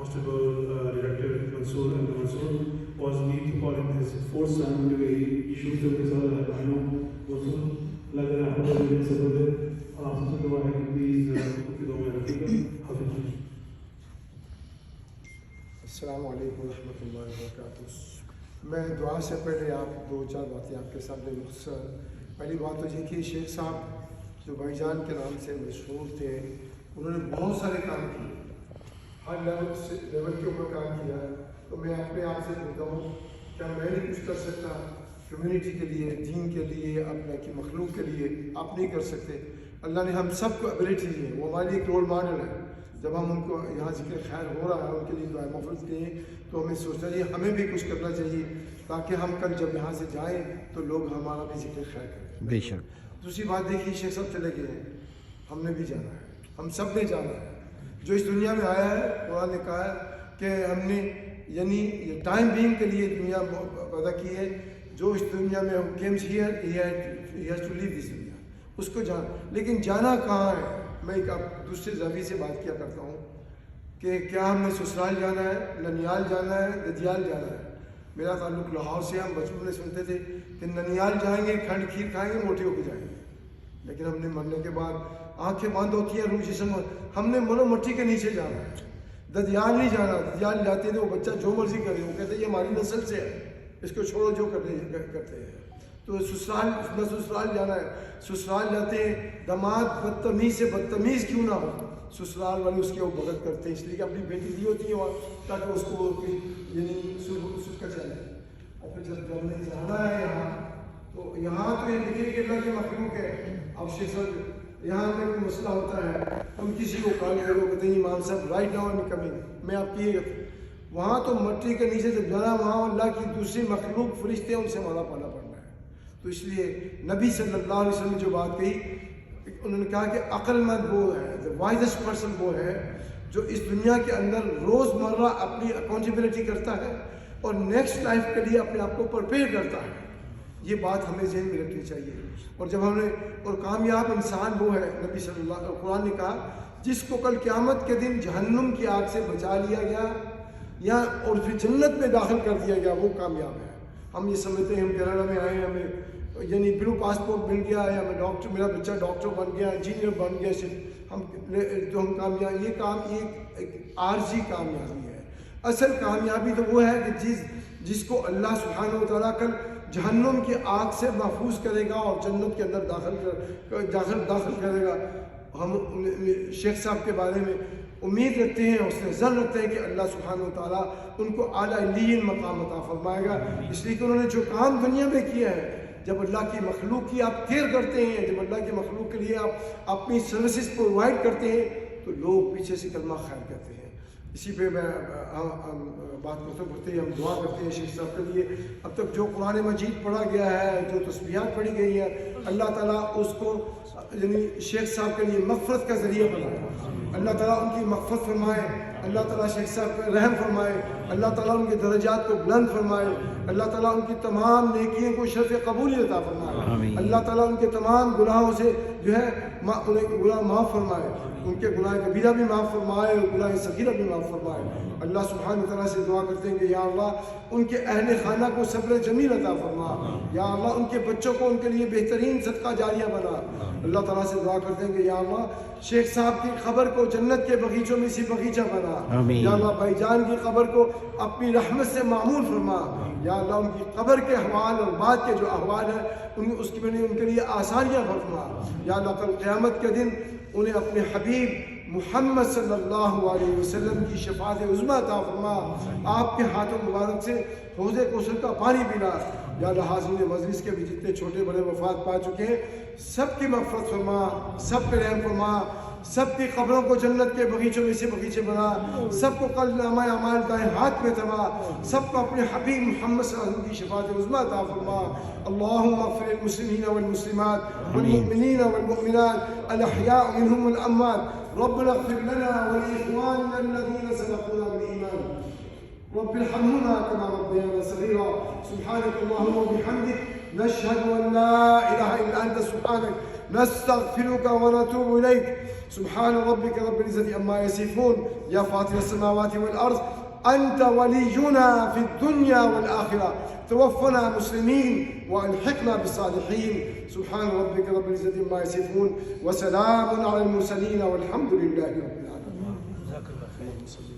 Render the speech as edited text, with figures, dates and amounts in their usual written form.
Honorable Director Mansoor and Mansoor was need to call him his fourth son due to issues of his I know also like that Honorable Secretary asked to go ahead and please السلام علیکم ورحمۃ اللہ وبرکاتہ۔ میں دعا سے پہلے آپ دو چار باتیں آپ کے سامنے مختصر۔ پہلی بات تو یہ کہ شیخ صاحب جو بھائی جان کے نام سے مشہور تھے، انہوں نے بہت سارے کام کیے، ہر لیول کے اوپر کام کیا۔ تو میں اپنے آپ سے پوچھتا ہوں کیا میں نہیں کچھ کر سکتا کمیونٹی کے لیے، دین کے لیے، اپنے کی مخلوق کے لیے؟ آپ نہیں کر سکتے۔ اللہ نے ہم سب کو ایبلٹی دی ہے، وہ ہمارے لیے ایک رول ماڈل ہے۔ جب ہم ان کو یہاں ذکر خیر ہو رہا ہے، ان کے لیے دعائیں مفرت کریں، تو ہمیں سوچنا چاہیے ہمیں بھی کچھ کرنا چاہیے تاکہ ہم کل جب یہاں سے جائیں تو لوگ ہمارا بھی ذکر خیر کریں۔ بے شک۔ دوسری بات دیکھیے، شیخ صاحب چلے گئے ہیں، ہم نے بھی جانا ہے، ہم سب نے جانا ہے۔ جو اس دنیا میں آیا ہے، قرآن نے کہا ہے کہ ہم نے یعنی یہ ٹائم بینگ کے لیے دنیا پیدا کی ہے۔ جو اس دنیا میں cams here he has to لیو دس دنیا، اس کو لیکن جانا کہاں ہے؟ میں ایک دوسرے زاویے سے بات کیا کرتا ہوں کہ کیا ہم نے سسرال جانا ہے، ننیال جانا ہے، ددیال جانا ہے؟ میرا تعلق لاہور سے، ہم بچپن میں سنتے تھے کہ ننیال جائیں گے، کھنڈ کھیر کھائیں گے، موٹے ہو کے جائیں گے، لیکن ہم نے مرنے کے بعد آنکھیں بند ہوتی ہیں، روح جسم، ہم نے منو مٹی کے نیچے جانا ہے۔ ددیال نہیں جانا، ددیال جاتے تھے وہ بچہ جو مرضی کرے، وہ کہتے ہیں یہ ہماری نسل سے ہے، اس کو چھوڑو جو کرتے ہیں۔ تو سسرال جانا ہے، سسرال جاتے ہیں، داماد بدتمیز سے بدتمیز کیوں نہ ہو، سسرال والے اس کے وہ بغل کرتے ہیں، اس لیے کہ اپنی بیٹی دی ہوتی ہے وہاں تاکہ اس کو یعنی سکھ کا چلے۔ اور پھر جب ہم نے جانا ہے یہاں، تو یہاں تو یہ دیکھیے کہ اللہ کے مخلوق ہے۔ اب شیخ صاحب یہاں میں کوئی مسئلہ ہوتا ہے، ہم کسی کو کال کرو کہتے ہیں امام صاحب right now I am coming, میں آپ کی وہاں تو مٹی کے نیچے جب جانا، وہاں اللہ کی دوسری مخلوق فرشتے ہیں، ان سے مالا پانا پڑنا ہے۔ تو اس لیے نبی صلی اللہ علیہ وسلم نے جو بات کہی، انہوں نے کہا کہ عقل مند وہ ہے، the wisest person وہ ہے جو اس دنیا کے اندر روز مرہ اپنی اکاؤنٹیبلٹی کرتا ہے اور نیکسٹ لائف کے لیے اپنے آپ کو پرپیئر کرتا ہے۔ یہ بات ہمیں ذہن میں رکھنی چاہیے۔ اور جب ہم نے اور کامیاب انسان وہ ہے، نبی صلی اللہ علیہ وسلم، قرآن نے کہا جس کو کل قیامت کے دن جہنم کی آگ سے بچا لیا گیا یا اور پھر جنت میں داخل کر دیا گیا، وہ کامیاب ہے۔ ہم یہ سمجھتے ہیں ہم کینیڈا میں آئے ہیں، ہمیں یعنی بلو پاسپورٹ مل گیا ہے، ہمیں ڈاکٹر، میرا بچہ ڈاکٹر بن گیا، انجینئر بن گیا، ہم کامیاب، یہ کام ایک عارضی کامیابی ہے۔ اصل کامیابی تو وہ ہے کہ جس کو اللہ سبحانہ و تعالیٰ کل جہنم کی آگ سے محفوظ کرے گا اور جنت کے اندر داخل کرے گا۔ ہم شیخ صاحب کے بارے میں امید رکھتے ہیں، حسن ظن رکھتے ہیں کہ اللہ سبحانہ و تعالیٰ ان کو اعلیٰ علیین مقام عطا فرمائے گا، اس لیے کہ انہوں نے جو کام دنیا میں کیا ہے۔ جب اللہ کی مخلوق کی آپ کیئر کرتے ہیں، جب اللہ کی مخلوق کے لیے آپ اپنی سروسز پرووائڈ کرتے ہیں، تو لوگ پیچھے سے کلمہ خیر کہتے ہیں۔ اسی پہ میں بات کرتے ہیں، ہم دعا کرتے ہیں شیخ صاحب کے لیے۔ اب تک جو قرآن مجید پڑھا گیا ہے، جو تسبیحات پڑھی گئی ہیں، اللہ تعالیٰ اس کو یعنی شیخ صاحب کے لیے مغفرت کا ذریعہ بنائے، اللہ تعالیٰ ان کی مغفرت فرمائے، اللہ تعالیٰ شیخ صاحب پر رحم فرمائے، اللہ تعالیٰ ان کے درجات کو بلند فرمائے، اللہ تعالیٰ ان کی تمام نیکیوں کو شرف قبولیت عطا فرمائے، اللہ تعالیٰ ان کے تمام گناہوں سے جو ہے گناہ معاف فرمائے، ان کے گناہ کبیرہ بھی معاف فرمائے اور گناہ صغیرہ بھی معاف فرمائے۔ اللہ سبحانہ تعالیٰ سے دعا کرتے ہیں کہ یا اللہ ان کے اہل خانہ کو صبر جمیل عطا فرما، یا اللہ ان کے بچوں کو ان کے لیے بہترین صدقہ جاریہ بنا۔ اللہ تعالیٰ سے دعا کرتے ہیں کہ یا اللہ شیخ صاحب کی قبر کو جنت کے باغیچوں میں سے باغیچہ بنا، یا اللہ بھائی جان کی قبر کو اپنی رحمت سے معمول فرما، یا اللہ ان کی قبر کے احوال اور بعد کے جو احوال ہیں اس کی ان کے لیے آسانیاں فرما، یا اللہ کل قیامت کے دن انہیں اپنے حبیب محمد صلی اللہ علیہ وسلم کی شفاعت عظمیٰ عطا فرما، آپ کے ہاتھوں مبارک سے حوض کوثر کا پانی پینا۔ یا اللہ حاضرین مجلس کے بھی جتنے چھوٹے بڑے وفات پا چکے ہیں، سب کی مغفرت فرما، سب پہ رحم فرما، سب کی قبروں کو جنت کے باغیچوں میں سے باغیچے بنا، سب کو کل نامہ اعمال دائیں ہاتھ میں تھما، سب کو اپنے حبیب محمد صلی اللہ علیہ وسلم کی شفاعت عظمیٰ عطا فرما۔ اللہم اغفر للمسلمین والمسلمات والمؤمنین والمؤمنات الاحیاء منهم والاموات، ربنا اغفر لنا ولاخواننا الذین سبقونا بالایمان، رب ارحمهما كما ربيانا صغيرا، سبحانك اللهم وبحمدك نشهد ان لا اله الا انت سبحانك نستغفرك ونتوب إليك. سبحان ربك رب العزة عما يصفون. يا فاطر السماوات والأرض أنت ولينا في الدنيا والآخرة، توفنا مسلمين وألحقنا بالصالحين. سبحان ربك رب العزة عما يصفون وسلام على المرسلين والحمد لله رب العالمين.